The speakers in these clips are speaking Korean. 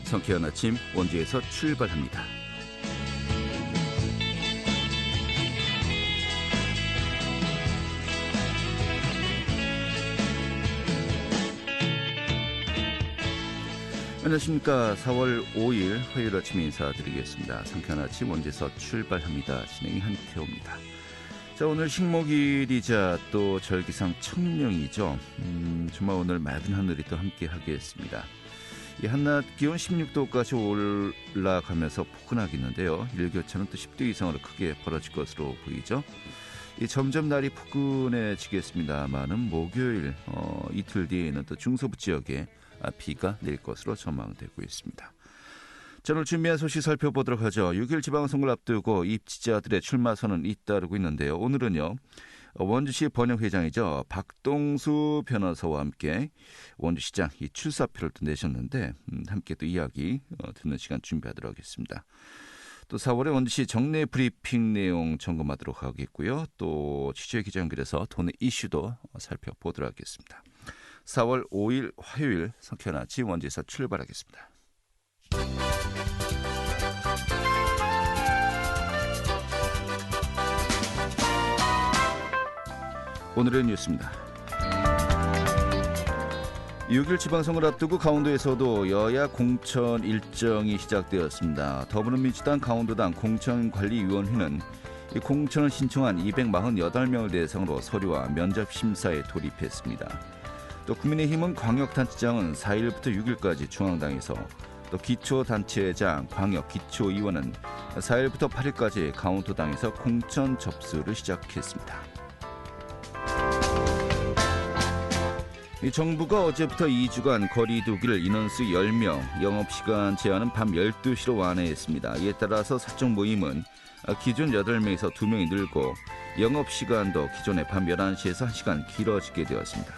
성쾌한 아침 원주에서 출발합니다. 안녕하십니까. 4월 5일 화요일 아침 인사드리겠습니다. 성쾌한 아침 원주에서 출발합니다. 진행이 한태호입니다. 자, 오늘 식목일이자 또 절기상 청명이죠. 정말 오늘 맑은 하늘이 또 함께 하겠습니다. 이 한낮 기온 16도까지 올라가면서 포근하겠는데요. 일교차는 또 10도 이상으로 크게 벌어질 것으로 보이죠. 이 점점 날이 포근해지겠습니다만은 목요일 이틀 뒤에는 또 중서부 지역에 비가 내릴 것으로 전망되고 있습니다. 자, 오늘 준비한 소식 살펴보도록 하죠. 6일 지방선거를 앞두고 입지자들의 출마 선언이 잇따르고 있는데요. 오늘은요, 원주시 번영회장이죠. 박동수 변호사와 함께 원주시장 이 출사표를 또 내셨는데 함께 또 이야기 듣는 시간 준비하도록 하겠습니다. 또 4월에 원주시 정례 브리핑 내용 점검하도록 하겠고요. 또 취재 기자 연결해서 도내 이슈도 살펴보도록 하겠습니다. 4월 5일 화요일 성쾌한 아침 원주에서 출발하겠습니다. 오늘의 뉴스입니다. 6일 지방선거를 앞두고 강원도에서도 여야 공천 일정이 시작되었습니다. 더불어민주당 강원도당 공천관리위원회는 이 공천을 신청한 248명을 대상으로 서류와 면접 심사에 돌입했습니다. 또 국민의힘은 광역단체장은 4일부터 6일까지 중앙당에서, 또 기초단체장, 광역기초의원은 4일부터 8일까지 강원도당에서 공천 접수를 시작했습니다. 이 정부가 어제부터 2주간 거리 두기를 인원수 10명, 영업시간 제한은 밤 12시로 완화했습니다. 이에 따라서 사적 모임은 기존 8명에서 2명이 늘고 영업시간도 기존의 밤 11시에서 1시간 길어지게 되었습니다.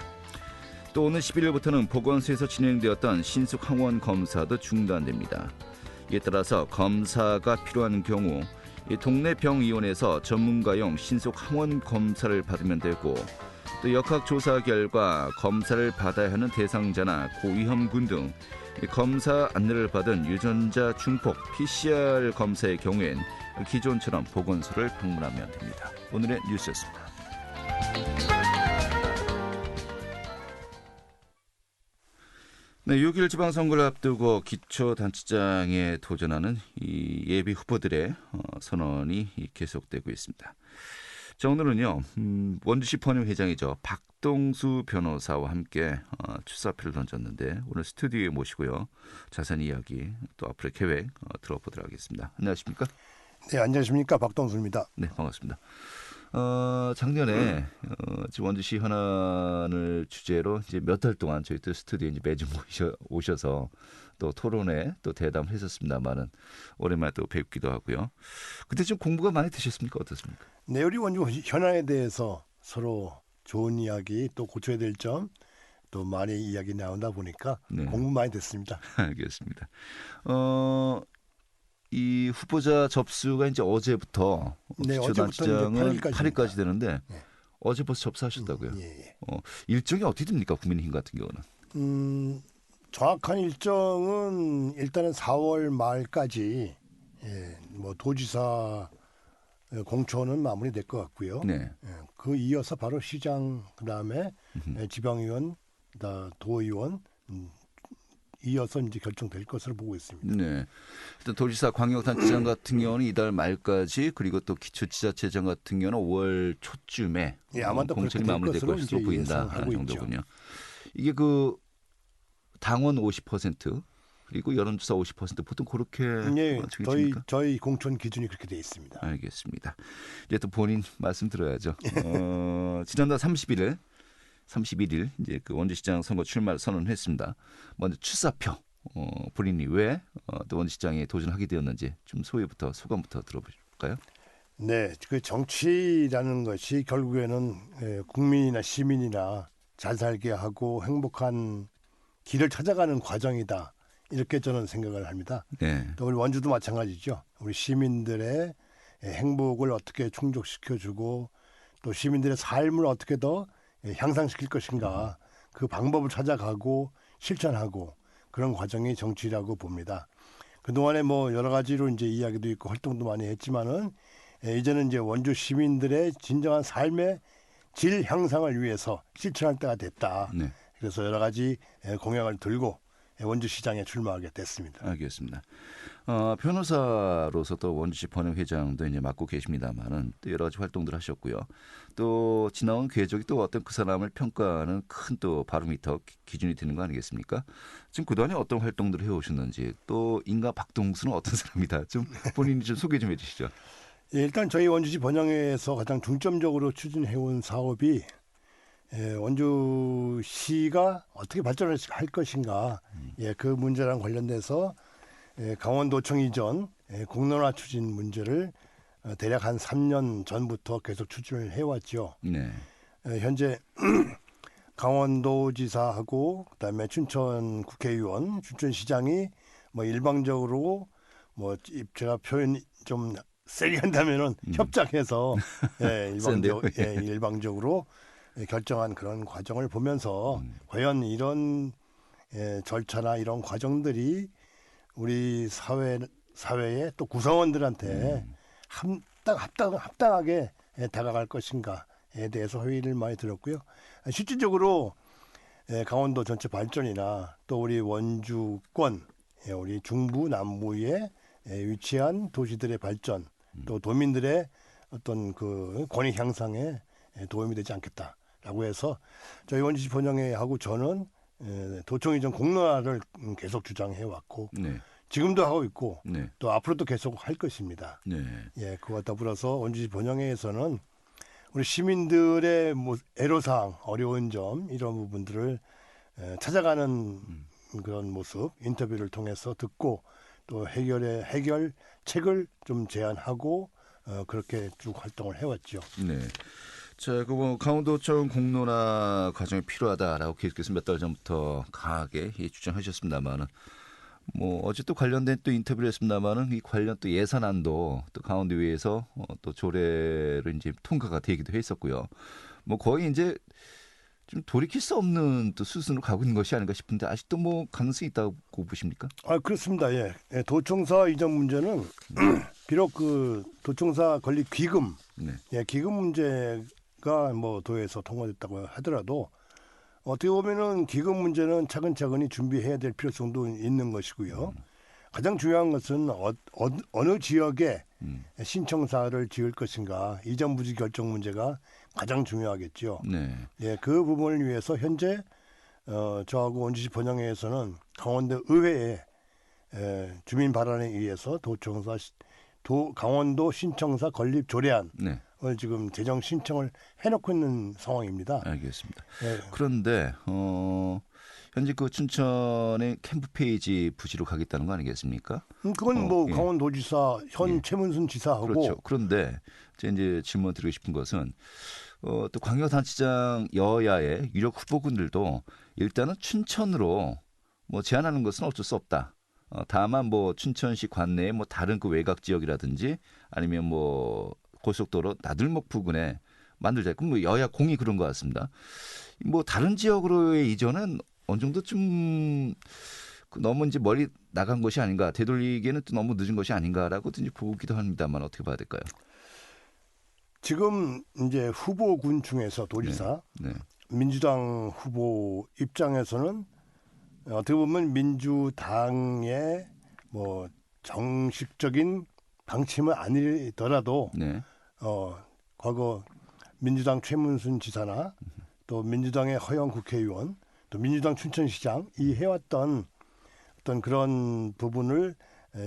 또 오는 11일부터는 보건소에서 진행되었던 신속 항원 검사도 중단됩니다. 이에 따라서 검사가 필요한 경우 동네 병의원에서 전문가용 신속 항원 검사를 받으면 되고, 또 역학조사 결과 검사를 받아야 하는 대상자나 고위험군 등 검사 안내를 받은 유전자 중폭 PCR 검사의 경우엔 기존처럼 보건소를 방문하면 됩니다. 오늘의 뉴스였습니다. 네, 6일 지방선거를 앞두고 기초단체장에 도전하는 이 예비 후보들의 선언이 계속되고 있습니다. 자, 오늘은요, 원주시 번영회장이죠. 박동수 변호사와 함께 출사표를 던졌는데 오늘 스튜디오에 모시고요. 자세한 이야기 또 앞으로의 계획 들어보도록 하겠습니다. 안녕하십니까? 네, 안녕하십니까. 박동수입니다. 네, 반갑습니다. 작년에 원주시 현안을 주제로 이제 몇 달 동안 저희 또 스튜디오에 이제 매주 오셔서 또 토론회 또 대담을 했었습니다만은 오랜만에 또 뵙기도 하고요. 그때 좀 공부가 많이 되셨습니까? 어떻습니까? 네, 우리 원주 현안에 대해서 서로 좋은 이야기 또 고쳐야 될 점 또 많이 이야기 나온다 보니까 네. 공부 많이 됐습니다. 알겠습니다. 이 후보자 접수가 이제 어제부터 네, 기초단체장은 8일까지 되는데 네. 어제 벌써 접수하셨다고요? 예. 일정이 어떻게 됩니까? 국민의힘 같은 경우는? 정확한 일정은 일단은 4월 말까지 뭐 도지사 공천은 마무리될 것 같고요. 네. 그 이어서 바로 시장 그다음에 지방의원, 도의원 이어서 이제 결정될 것으로 보고 있습니다. 네. 일단 도지사 광역단체장 같은 경우는 이달 말까지, 그리고 또 기초지자체장 같은 경우는 5월 초쯤에 아마도 공천이 마무리될 것으로 보인다 하는 정도군요. 이게 그 당원 50% 그리고 여론조사 50% 보통 그렇게 네, 저희 공천 기준이 그렇게 되어 있습니다. 알겠습니다. 이제 또 본인 말씀 들어야죠. 지난달 31일 이제 그 원주시장 선거 출마를 선언했습니다. 먼저 출사표 본인이 왜 또 원주시장에 도전하게 되었는지 좀 소회부터 소감부터 들어볼까요? 네, 그 정치라는 것이 결국에는 국민이나 시민이나 잘 살게 하고 행복한 길을 찾아가는 과정이다. 이렇게 저는 생각을 합니다. 네. 또 우리 원주도 마찬가지죠. 우리 시민들의 행복을 어떻게 충족시켜주고 또 시민들의 삶을 어떻게 더 향상시킬 것인가 그 방법을 찾아가고 실천하고 그런 과정이 정치라고 봅니다. 그동안에 뭐 여러 가지로 이제 이야기도 있고 활동도 많이 했지만은 이제는 이제 원주 시민들의 진정한 삶의 질 향상을 위해서 실천할 때가 됐다. 네. 그래서 여러 가지 공약을 들고 원주시장에 출마하게 됐습니다. 알겠습니다. 변호사로서 또 원주시 번영회장도 이제 맡고 계십니다만은 또 여러 가지 활동들 하셨고요. 또 지나온 궤적이 또 어떤 그 사람을 평가하는 큰 또 바로미터 기준이 되는 거 아니겠습니까? 지금 그동안에 어떤 활동들을 해오셨는지 또 인가 박동수는 어떤 사람이다. 좀 본인이 좀 소개 좀 해주시죠. 예, 일단 저희 원주시 번영회에서 가장 중점적으로 추진해온 사업이 원주시가 어떻게 발전을 할 것인가, 그 문제랑 관련돼서 강원도청 이전 공론화 추진 문제를 대략 한 3년 전부터 계속 추진을 해왔죠. 네. 현재 강원도지사하고 그다음에 춘천 국회의원, 춘천시장이 뭐 일방적으로 뭐 제가 표현 좀 세게 한다면은 협작해서 일방적으로 결정한 그런 과정을 보면서 과연 이런 절차나 이런 과정들이 우리 사회의 또 구성원들한테 합당하게 다가갈 것인가에 대해서 회의를 많이 들었고요. 실질적으로 강원도 전체 발전이나 또 우리 원주권, 우리 중부 남부에 위치한 도시들의 발전, 또 도민들의 어떤 그 권익 향상에 도움이 되지 않겠다라고 해서 저희 원주시 번영회하고 저는 도청 이전 공론화를 계속 주장해 왔고 네. 지금도 하고 있고 네. 또 앞으로도 계속 할 것입니다. 네. 그와 더불어서 원주시 번영회에서는 우리 시민들의 뭐 애로사항, 어려운 점 이런 부분들을 찾아가는 그런 모습 인터뷰를 통해서 듣고 또 해결책을 좀 제안하고 그렇게 쭉 활동을 해왔죠. 네. 자, 그 강원도청 공론화 과정이 필요하다라고 계속해서 몇 달 전부터 강하게 주장하셨습니다만은 뭐 어제 또 관련된 또 인터뷰를 했습니다만은 이 관련 또 예산안도 또 강원도의회에서 또 조례를 이제 통과가 되기도 했었고요. 뭐 거의 이제 좀 돌이킬 수 없는 또 수순으로 가고 있는 것이 아닌가 싶은데 아직도 뭐 가능성이 있다고 보십니까? 그렇습니다. 도청사 이전 문제는 비록 그 도청사 건립 기금, 기금 문제가 뭐 도에서 통과됐다고 하더라도 어떻게 보면은 기금 문제는 차근차근히 준비해야 될 필요성도 있는 것이고요. 가장 중요한 것은 어느 지역에 신청사를 지을 것인가 이전 부지 결정 문제가 가장 중요하겠죠. 네. 그 부분을 위해서 현재 저하고 원주시 번영회에서는 강원도 의회에 주민 발안에 의해서 강원도 신청사 건립 조례안을 지금 재정 신청을 해놓고 있는 상황입니다. 알겠습니다. 그런데 현재 그 춘천의 캠프 페이지 부지로 가겠다는 거 아니겠습니까? 그건 뭐 강원도지사 현 최문순 지사하고 그렇죠. 그런데 이제 질문 드리고 싶은 것은 또 광역단체장 여야의 유력 후보군들도 일단은 춘천으로 뭐 제안하는 것은 어쩔 수 없다. 다만 뭐 춘천시 관내에 뭐 다른 그 외곽 지역이라든지 아니면 뭐 고속도로 나들목 부근에 만들자. 그럼 뭐 여야 공이 그런 것 같습니다. 뭐 다른 지역으로의 이전은 어느 정도 좀 너무 이제 멀리 나간 것이 아닌가, 되돌리기에는 또 너무 늦은 것이 아닌가라고 이제 보기도 합니다만 어떻게 봐야 될까요? 지금 이제 후보군 중에서 도지사 민주당 후보 입장에서는 어떻게 보면 민주당의 뭐 정식적인 방침은 아니더라도 과거 민주당 최문순 지사나 또 민주당의 허영 국회의원 또 민주당 춘천시장이 해왔던 어떤 그런 부분을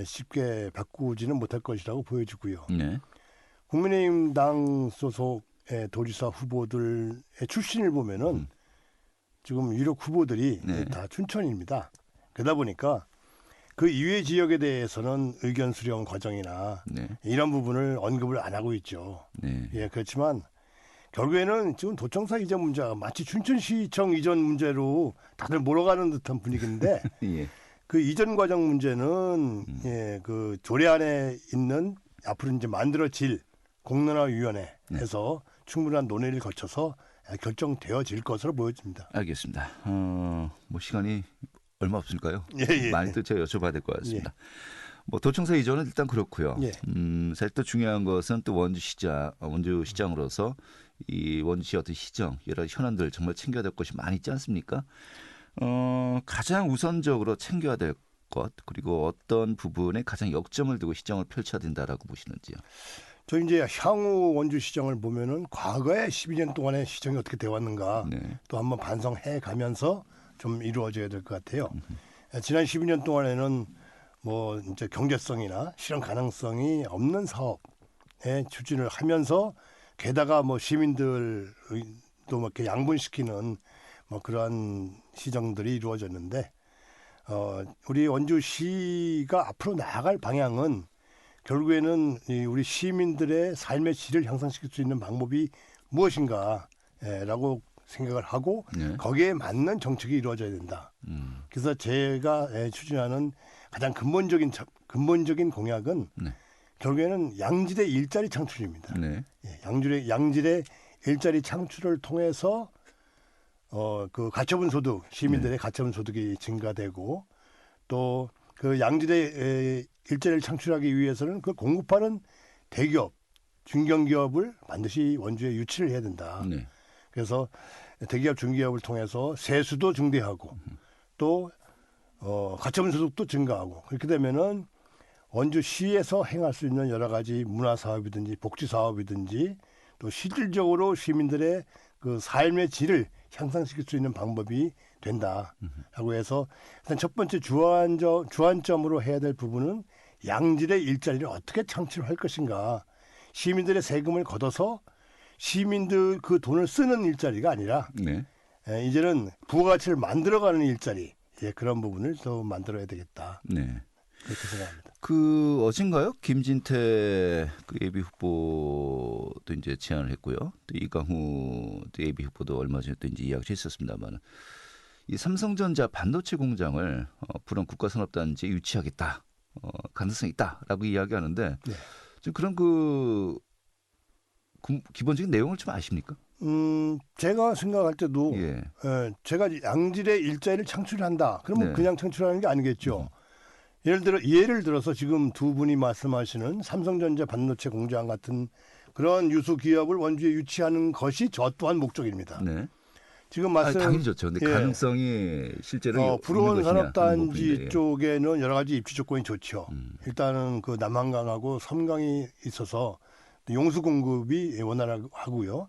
쉽게 바꾸지는 못할 것이라고 보여지고요. 국민의힘 당 소속의 도지사 후보들의 출신을 보면은 지금 유력 후보들이 다 춘천입니다. 그러다 보니까 그 이외 지역에 대해서는 의견 수렴 과정이나 이런 부분을 언급을 안 하고 있죠. 그렇지만 결국에는 지금 도청사 이전 문제가 마치 춘천시청 이전 문제로 다들 몰아가는 듯한 분위기인데 그 이전 과정 문제는 그 조례안에 있는 앞으로 이제 만들어질 공론화위원회에서 충분한 논의를 거쳐서 결정되어질 것으로 보여집니다. 알겠습니다. 뭐 시간이 얼마 없으니까요. 예. 많이 또 제가 여쭤봐야 될 것 같습니다. 예. 뭐 도청사 이전은 일단 그렇고요. 예. 사실 또 중요한 것은 또 원주 시장으로서 이 원주시 어떤 시정 여러 현안들 정말 챙겨야 될 것이 많이 있지 않습니까? 가장 우선적으로 챙겨야 될 것 그리고 어떤 부분에 가장 역점을 두고 시정을 펼쳐야 된다라고 보시는지요? 저 이제 향후 원주 시정을 보면은 과거에 12년 동안의 시정이 어떻게 되어 왔는가 네. 또 한번 반성해 가면서 좀 이루어져야 될 것 같아요. 지난 12년 동안에는 뭐 이제 경제성이나 실현 가능성이 없는 사업에 추진을 하면서 게다가 뭐 시민들도 뭐 이렇게 양분시키는 뭐 그러한 시정들이 이루어졌는데 우리 원주시가 앞으로 나아갈 방향은 결국에는 우리 시민들의 삶의 질을 향상시킬 수 있는 방법이 무엇인가라고 생각을 하고 네. 거기에 맞는 정책이 이루어져야 된다. 그래서 제가 추진하는 가장 근본적인 공약은 네. 결국에는 양질의 일자리 창출입니다. 네. 양질의 일자리 창출을 통해서 그 가처분 소득 시민들의 가처분 소득이 증가되고 또 그 양질의 일자리를 창출하기 위해서는 그걸 공급하는 대기업, 중견기업을 반드시 원주에 유치를 해야 된다. 네. 그래서 대기업, 중기업을 통해서 세수도 증대하고 또 가처분 소득도 증가하고 그렇게 되면은 원주시에서 행할 수 있는 여러 가지 문화 사업이든지 복지 사업이든지 또 실질적으로 시민들의 그 삶의 질을 향상시킬 수 있는 방법이 된다라고 해서 일단 첫 번째 주안점으로 해야 될 부분은 양질의 일자리를 어떻게 창출할 것인가. 시민들의 세금을 걷어서 시민들 그 돈을 쓰는 일자리가 아니라 네. 이제는 부가가치를 만들어가는 일자리 그런 부분을 더 만들어야 되겠다. 네. 그렇게 생각합니다. 그 어젠가요? 김진태 그 예비 후보도 이제 제안을 했고요. 또 이강우 또 예비 후보도 얼마 전에 또 이제 이야기를 했었습니다만 이 삼성전자 반도체 공장을 불원 국가산업단지에 유치하겠다. 가능성이 있다라고 이야기하는데 네. 좀 그런 그 기본적인 내용을 좀 아십니까? 제가 생각할 때도 예. 제가 양질의 일자리를 창출한다. 그러면 네. 그냥 창출하는 게 아니겠죠. 예를 들어서 지금 두 분이 말씀하시는 삼성전자 반도체 공장 같은 그런 유수 기업을 원주에 유치하는 것이 저 또한 목적입니다. 네. 지금 말씀 당연히 좋죠. 근데 예. 가능성이 실제로 불원 있는 것이냐 하는 산업단지 부분인데, 예. 쪽에는 여러 가지 입지 조건이 좋죠. 일단은 그 남한강하고 섬강이 있어서 용수 공급이 원활하고요.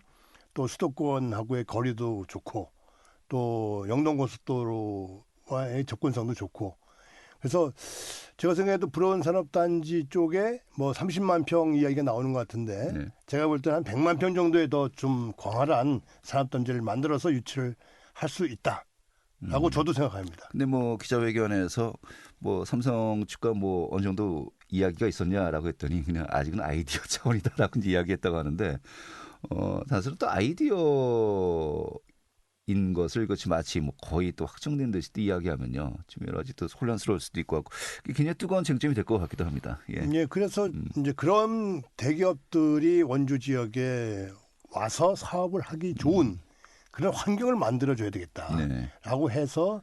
또 수도권하고의 거리도 좋고 또 영동고속도로와의 접근성도 좋고 그래서 제가 생각해도 불원 산업단지 쪽에 뭐 30만 평 이야기가 나오는 것 같은데 네. 제가 볼 때는 한 100만 평 정도의 더 좀 광활한 산업단지를 만들어서 유치를 할 수 있다라고 저도 생각합니다. 근데 뭐 기자회견에서 뭐 삼성 측과 뭐 어느 정도 이야기가 있었냐라고 했더니 그냥 아직은 아이디어 차원이다라고 이제 이야기했다고 하는데 사실은 또 아이디어인 것을 이것이 마치 뭐 거의 또 확정된 듯이 또 이야기하면요 좀 여러 가지 또 혼란스러울 수도 있고 하고 굉장히 뜨거운 쟁점이 될 것 같기도 합니다. 예. 예, 그래서 이제 그런 대기업들이 원주 지역에 와서 사업을 하기 좋은 그런 환경을 만들어줘야 되겠다라고 네. 해서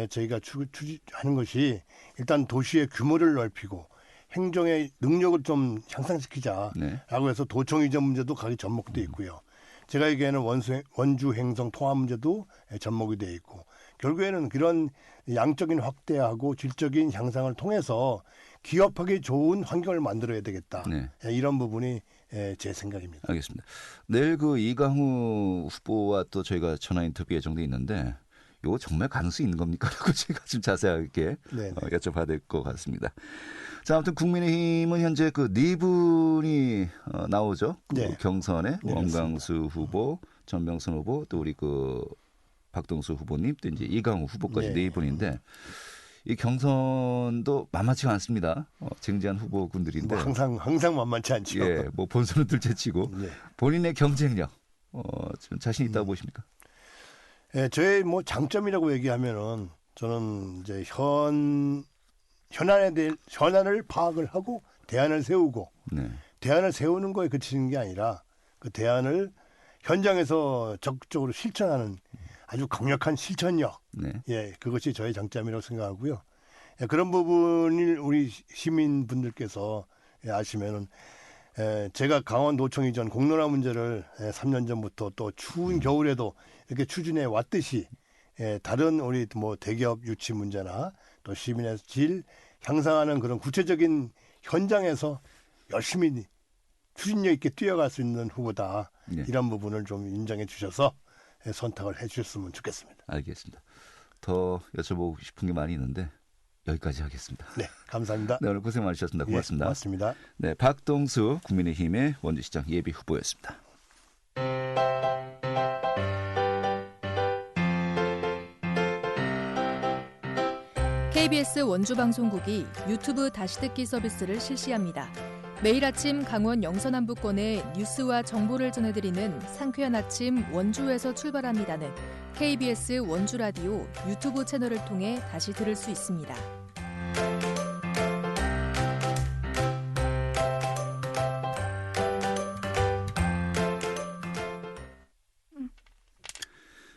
저희가 추진하는 것이 일단 도시의 규모를 넓히고 행정의 능력을 좀 향상시키자라고 네. 해서 도청 이전 문제도 각이 접목돼 있고요. 제가 얘기하는 원주 행성 통합 문제도 접목이 돼 있고 결국에는 그런 양적인 확대하고 질적인 향상을 통해서 기업하기 좋은 환경을 만들어야 되겠다. 네. 이런 부분이 제 생각입니다. 알겠습니다. 내일 그 이강우 후보와 또 저희가 전화 인터뷰 예정돼 있는데 이거 정말 가능성이 있는 겁니까? 라고 제가 좀 자세하게 여쭤봐야 될 것 같습니다. 자, 아무튼 국민의힘은 현재 그 네 분이 나오죠. 네. 그 경선에 네, 원광수 후보, 전명선 후보, 또 우리 그 박동수 후보님, 또 이제 이강우 후보까지 네 분인데 이 경선도 만만치가 않습니다. 쟁쟁한 후보군들인데 뭐 항상 만만치 않죠. 예, 뭐 본선은 둘째치고 네. 본인의 경쟁력 좀 자신 있다고 보십니까? 예, 저의 뭐 장점이라고 얘기하면은 저는 이제 현안을 파악을 하고 대안을 세우고 네. 대안을 세우는 거에 그치는 게 아니라 그 대안을 현장에서 적극적으로 실천하는 아주 강력한 실천력, 네. 그것이 저의 장점이라고 생각하고요. 그런 부분을 우리 시민분들께서 아시면은 제가 강원노청 이전 공론화 문제를 3년 전부터 또 추운 겨울에도 이렇게 추진해 왔듯이 다른 우리 뭐 대기업 유치 문제나 또 시민의 질 향상하는 그런 구체적인 현장에서 열심히 추진력 있게 뛰어갈 수 있는 후보다. 네. 이런 부분을 좀 인정해 주셔서 선택을 해 주셨으면 좋겠습니다. 알겠습니다. 더 여쭤보고 싶은 게 많이 있는데 여기까지 하겠습니다. 네, 감사합니다. 네, 오늘 고생 많으셨습니다. 고맙습니다. 고맙습니다. 네, 박동수 국민의힘의 원주시장 예비 후보였습니다. KBS 원주방송국이 유튜브 다시 듣기 서비스를 실시합니다. 매일 아침 강원 영서남부권의 뉴스와 정보를 전해드리는 상쾌한 아침 원주에서 출발합니다는 KBS 원주라디오 유튜브 채널을 통해 다시 들을 수 있습니다.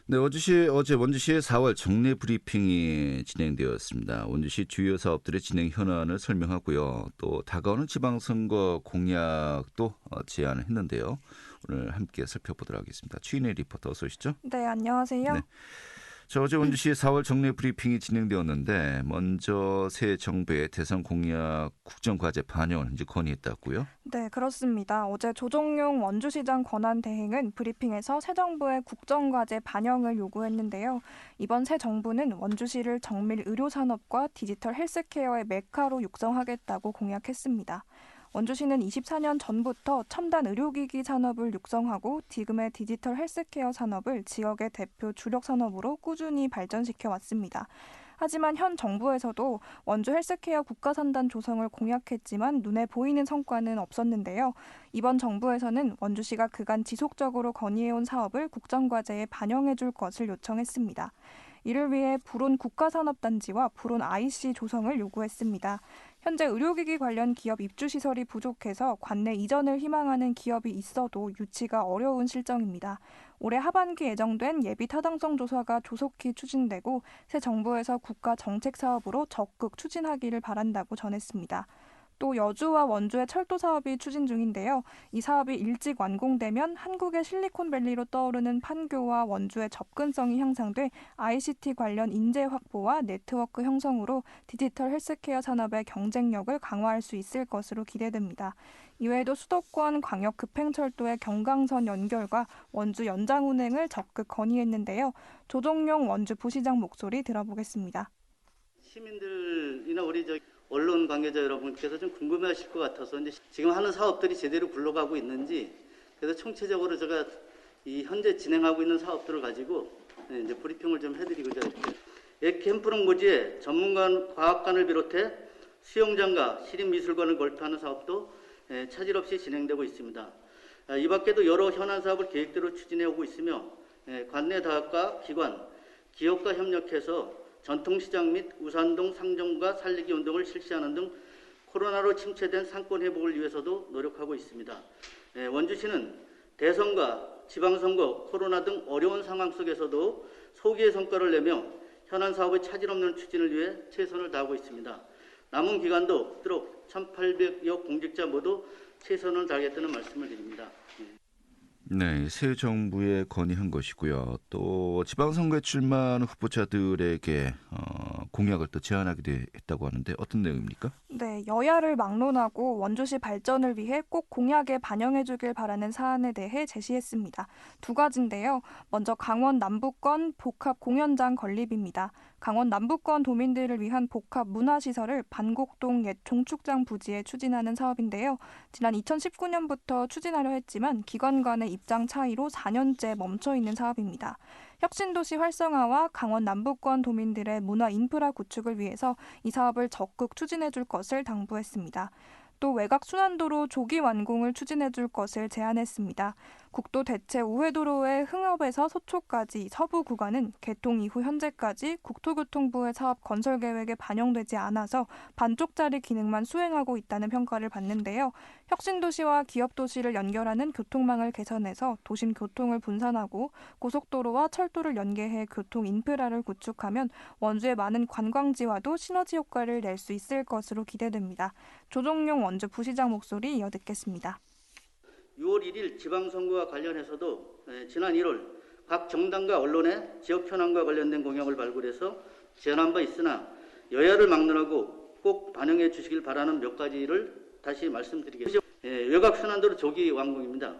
네, 어제 원주시의 4월 정례 브리핑이 진행되었습니다. 원주시 주요 사업들의 진행 현안을 설명하고요. 또 다가오는 지방선거 공약도 제안을 했는데요. 오늘 함께 살펴보도록 하겠습니다. 추인혜 리포터 어서 오시죠. 네, 안녕하세요. 네. 어제 원주시 4월 정례 브리핑이 진행되었는데 먼저 새 정부의 대선 공약 국정과제 반영을 이제 건의했다고요? 네, 그렇습니다. 어제 조정용 원주시장 권한대행은 브리핑에서 새 정부의 국정과제 반영을 요구했는데요. 이번 새 정부는 원주시를 정밀 의료산업과 디지털 헬스케어의 메카로 육성하겠다고 공약했습니다. 원주시는 24년 전부터 첨단 의료기기 산업을 육성하고 지금의 디지털 헬스케어 산업을 지역의 대표 주력 산업으로 꾸준히 발전시켜 왔습니다. 하지만 현 정부에서도 원주 헬스케어 국가산단 조성을 공약했지만 눈에 보이는 성과는 없었는데요. 이번 정부에서는 원주시가 그간 지속적으로 건의해온 사업을 국정과제에 반영해줄 것을 요청했습니다. 이를 위해 불온 국가산업단지와 불온 IC 조성을 요구했습니다. 현재 의료기기 관련 기업 입주시설이 부족해서 관내 이전을 희망하는 기업이 있어도 유치가 어려운 실정입니다. 올해 하반기 예정된 예비 타당성 조사가 조속히 추진되고 새 정부에서 국가 정책 사업으로 적극 추진하기를 바란다고 전했습니다. 또 여주와 원주의 철도 사업이 추진 중인데요. 이 사업이 일찍 완공되면 한국의 실리콘밸리로 떠오르는 판교와 원주의 접근성이 향상돼 ICT 관련 인재 확보와 네트워크 형성으로 디지털 헬스케어 산업의 경쟁력을 강화할 수 있을 것으로 기대됩니다. 이외에도 수도권 광역 급행철도의 경강선 연결과 원주 연장 운행을 적극 건의했는데요. 조정용 원주 부시장 목소리 들어보겠습니다. 시민들이나 우리 언론 관계자 여러분께서 좀 궁금해하실 것 같아서 이제 지금 하는 사업들이 제대로 굴러가고 있는지, 그래서 총체적으로 제가 이 현재 진행하고 있는 사업들을 가지고 이제 브리핑을 좀 해드리고자 했고요. 캠프롱 고지에 전문가 과학관을 비롯해 수영장과 시립미술관을 걸폐하는 사업도 차질 없이 진행되고 있습니다. 이 밖에도 여러 현안 사업을 계획대로 추진해 오고 있으며 관내 다학과 기관, 기업과 협력해서 전통시장 및 우산동 상점가 살리기 운동을 실시하는 등 코로나로 침체된 상권 회복을 위해서도 노력하고 있습니다. 원주시는 대선과 지방선거, 코로나 등 어려운 상황 속에서도 소기의 성과를 내며 현안 사업의 차질 없는 추진을 위해 최선을 다하고 있습니다. 남은 기간도 그토록 1,800여 공직자 모두 최선을 다하겠다는 말씀을 드립니다. 네, 새 정부에 건의한 것이고요. 또 지방선거에 출마하는 후보자들에게 공약을 또 제안하기도 했다고 하는데 어떤 내용입니까? 네, 여야를 막론하고 원주시 발전을 위해 꼭 공약에 반영해주길 바라는 사안에 대해 제시했습니다. 두 가지인데요. 먼저 강원 남부권 복합 공연장 건립입니다. 강원 남부권 도민들을 위한 복합 문화시설을 반곡동 옛 종축장 부지에 추진하는 사업인데요. 지난 2019년부터 추진하려 했지만 기관 간의 입장 차이로 4년째 멈춰있는 사업입니다. 혁신도시 활성화와 강원 남부권 도민들의 문화 인프라 구축을 위해서 이 사업을 적극 추진해줄 것을 당부했습니다. 또 외곽 순환도로 조기 완공을 추진해줄 것을 제안했습니다. 국도 대체 우회도로의 흥업에서 서초까지 서부 구간은 개통 이후 현재까지 국토교통부의 사업 건설 계획에 반영되지 않아서 반쪽짜리 기능만 수행하고 있다는 평가를 받는데요. 혁신도시와 기업도시를 연결하는 교통망을 개선해서 도심 교통을 분산하고 고속도로와 철도를 연계해 교통 인프라를 구축하면 원주의 많은 관광지와도 시너지 효과를 낼 수 있을 것으로 기대됩니다. 조정용 원주 부시장 목소리 이어 듣겠습니다. 6월 1일 지방선거와 관련해서도 지난 1월 각 정당과 언론의 지역 현안과 관련된 공약을 발굴해서 제안한 바 있으나 여야를 막론하고 꼭 반영해 주시길 바라는 몇 가지를 다시 말씀드리겠습니다. 외곽순환도로 조기 완공입니다.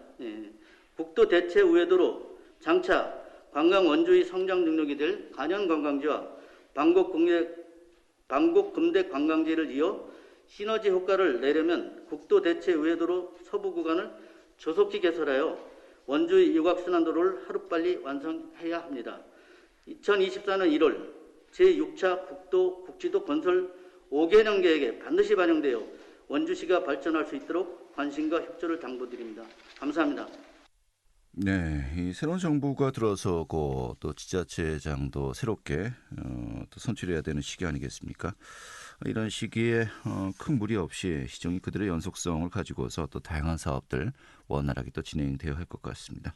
국도 대체 우회도로 장차 관광 원주의 성장 능력이 될 간현관광지와 방곡 금대 관광지를 이어 시너지 효과를 내려면 국도 대체 우회도로 서부 구간을 조속히 개설하여 원주의 외곽순환도로를 하루빨리 완성해야 합니다. 2024년 1월 제6차 국지도 건설 5개년 계획에 반드시 반영되어 원주시가 발전할 수 있도록 관심과 협조를 당부드립니다. 감사합니다. 네, 이 새로운 정부가 들어서고 또 지자체장도 새롭게 또 선출해야 되는 시기 아니겠습니까? 이런 시기에 큰 무리 없이 시정이 그들의 연속성을 가지고서 또 다양한 사업들 원활하게 또 진행되어야 할 것 같습니다.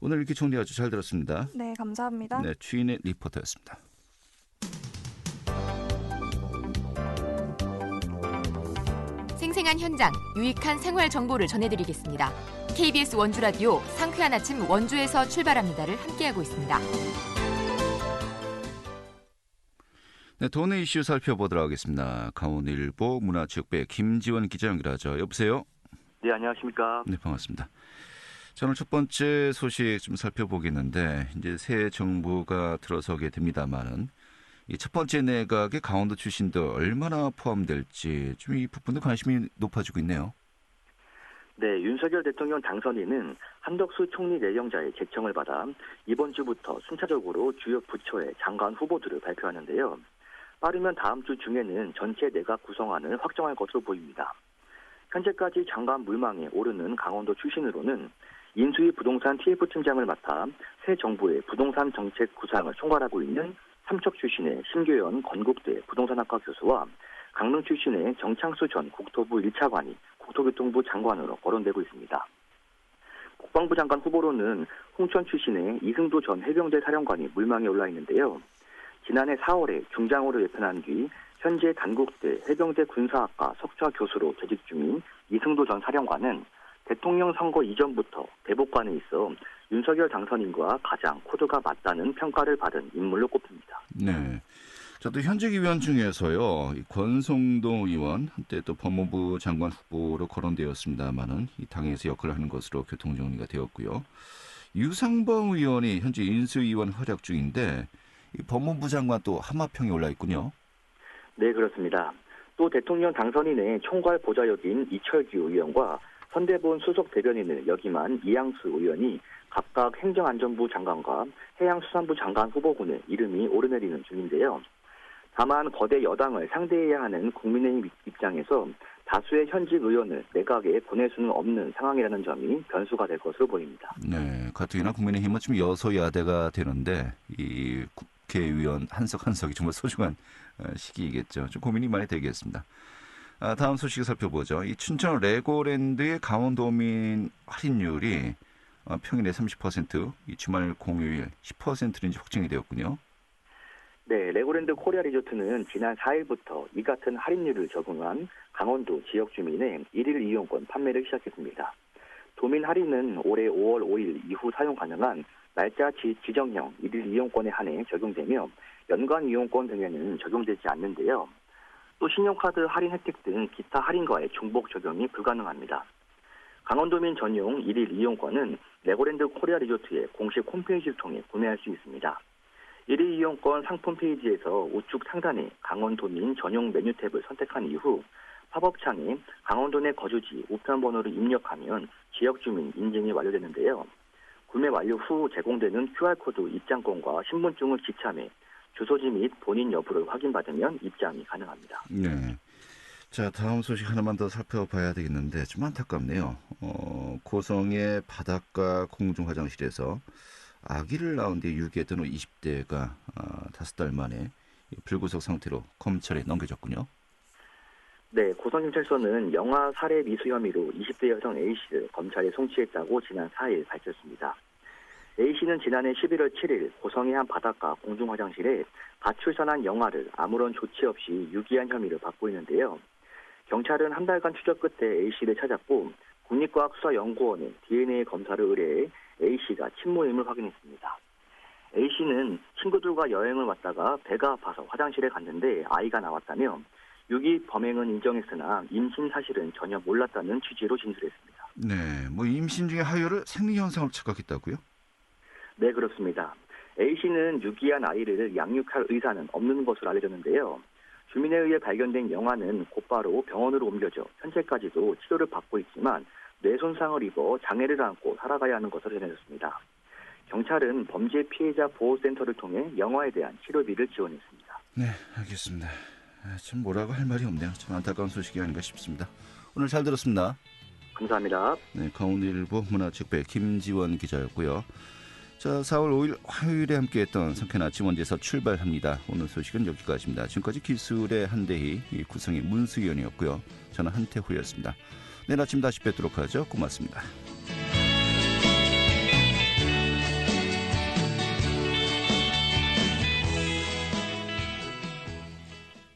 오늘 이렇게 정리 아주 잘 들었습니다. 네, 감사합니다. 네, 추인의 리포터였습니다. 생생한 현장, 유익한 생활 정보를 전해드리겠습니다. KBS 원주라디오 상쾌한 아침 원주에서 출발합니다를 함께하고 있습니다. 네, 도내 이슈 살펴보도록 하겠습니다. 강원일보 문화체육부의 김지원 기자 연결하죠. 여보세요? 네, 안녕하십니까? 네, 반갑습니다. 자, 오늘 첫 번째 소식 좀 살펴보겠는데 이제 새 정부가 들어서게 됩니다만은 이 첫 번째 내각의 강원도 출신도 얼마나 포함될지 좀 이 부분도 관심이 높아지고 있네요. 네, 윤석열 대통령 당선인은 한덕수 총리 내정자의 제청을 받아 이번 주부터 순차적으로 주요 부처의 장관 후보들을 발표하는데요. 빠르면 다음 주 중에는 전체 내각 구성안을 확정할 것으로 보입니다. 현재까지 장관 물망에 오르는 강원도 출신으로는 인수위 부동산 TF팀장을 맡아 새 정부의 부동산 정책 구상을 총괄하고 있는 삼척 출신의 심교연 건국대 부동산학과 교수와 강릉 출신의 정창수 전 국토부 1차관이 국토교통부 장관으로 거론되고 있습니다. 국방부 장관 후보로는 홍천 출신의 이승도 전 해병대 사령관이 물망에 올라 있는데요. 지난해 4월에 중장으로 예편한 뒤 현재 단국대 해병대 군사학과 석좌 교수로 재직 중인 이승도 전 사령관은 대통령 선거 이전부터 대법관에 있어 윤석열 당선인과 가장 코드가 맞다는 평가를 받은 인물로 꼽힙니다. 네. 저도 현직 의원 중에서요, 이 권성동 의원 한때 또 법무부 장관 후보로 거론되었습니다만은 이 당에서 역할을 하는 것으로 교통정리가 되었고요. 유상범 의원이 현재 인수위원 활약 중인데 이 법무부 장관 또 한마평에 올라 있군요. 네, 그렇습니다. 또 대통령 당선인의 총괄 보좌역인 이철규 의원과 선대본 수석 대변인을 역임한 이양수 의원이 각각 행정안전부 장관과 해양수산부 장관 후보군에 이름이 오르내리는 중인데요. 다만 거대 여당을 상대해야 하는 국민의힘 입장에서 다수의 현직 의원을 내각에 보낼 수는 없는 상황이라는 점이 변수가 될 것으로 보입니다. 네, 가뜩이나 국민의힘은 지금 여소야대가 되는데 이 국회의원 한석 한석이 정말 소중한 시기이겠죠. 좀 고민이 많이 되겠습니다. 다음 소식을 살펴보죠. 이 춘천 레고랜드의 강원도민 할인율이 평일에 30%, 이 주말 공휴일 10%인지 확정이 되었군요. 네, 레고랜드 코리아 리조트는 지난 4일부터 이 같은 할인율을 적용한 강원도 지역 주민의 1일 이용권 판매를 시작했습니다. 도민 할인은 올해 5월 5일 이후 사용 가능한 날짜 지정형 1일 이용권에 한해 적용되며 연간 이용권 등에는 적용되지 않는데요. 또 신용카드 할인 혜택 등 기타 할인과의 중복 적용이 불가능합니다. 강원도민 전용 1일 이용권은 레고랜드 코리아 리조트의 공식 홈페이지를 통해 구매할 수 있습니다. 1일 이용권 상품 페이지에서 우측 상단에 강원도민 전용 메뉴 탭을 선택한 이후 팝업창에 강원도 내 거주지 우편번호를 입력하면 지역 주민 인증이 완료되는데요. 구매 완료 후 제공되는 QR코드 입장권과 신분증을 지참해 주소지 및 본인 여부를 확인받으면 입장이 가능합니다. 네. 자, 다음 소식 하나만 더 살펴봐야 되겠는데 좀 안타깝네요. 고성의 바닷가 공중 화장실에서 아기를 낳은 뒤 유기했던 후 20대가 5달 만에 불구속 상태로 검찰에 넘겨졌군요. 네, 고성경찰서는 영아 살해 미수 혐의로 20대 여성 A씨를 검찰에 송치했다고 지난 4일 밝혔습니다. A씨는 지난해 11월 7일 고성의 한 바닷가 공중 화장실에 가출산한 영아를 아무런 조치 없이 유기한 혐의를 받고 있는데요. 경찰은 한 달간 추적 끝에 A씨를 찾았고 국립과학수사연구원에 DNA 검사를 의뢰해 A씨가 친모임을 확인했습니다. A씨는 친구들과 여행을 왔다가 배가 아파서 화장실에 갔는데 아이가 나왔다며 유기 범행은 인정했으나 임신 사실은 전혀 몰랐다는 취지로 진술했습니다. 네, 뭐 임신 중에 하혈을 생리현상으로 착각했다고요? 네, 그렇습니다. A씨는 유기한 아이를 양육할 의사는 없는 것으로 알려졌는데요. 주민에 의해 발견된 영아는 곧바로 병원으로 옮겨져 현재까지도 치료를 받고 있지만 뇌 손상을 입어 장애를 안고 살아가야 하는 것으로 전해졌습니다. 경찰은 범죄 피해자 보호센터를 통해 영아에 대한 치료비를 지원했습니다. 네, 알겠습니다. 참 뭐라고 할 말이 없네요. 참 안타까운 소식이 아닌가 싶습니다. 오늘 잘 들었습니다. 감사합니다. 네, 강원일보 문화측배 김지원 기자였고요. 자, 4월 5일 화요일에 함께했던 상쾌한 아침 원제에서 출발합니다. 오늘 소식은 여기까지입니다. 지금까지 기술의 한대희, 구성의 문수연이었고요. 저는 한태호였습니다. 내일 아침 다시 뵙도록 하죠. 고맙습니다.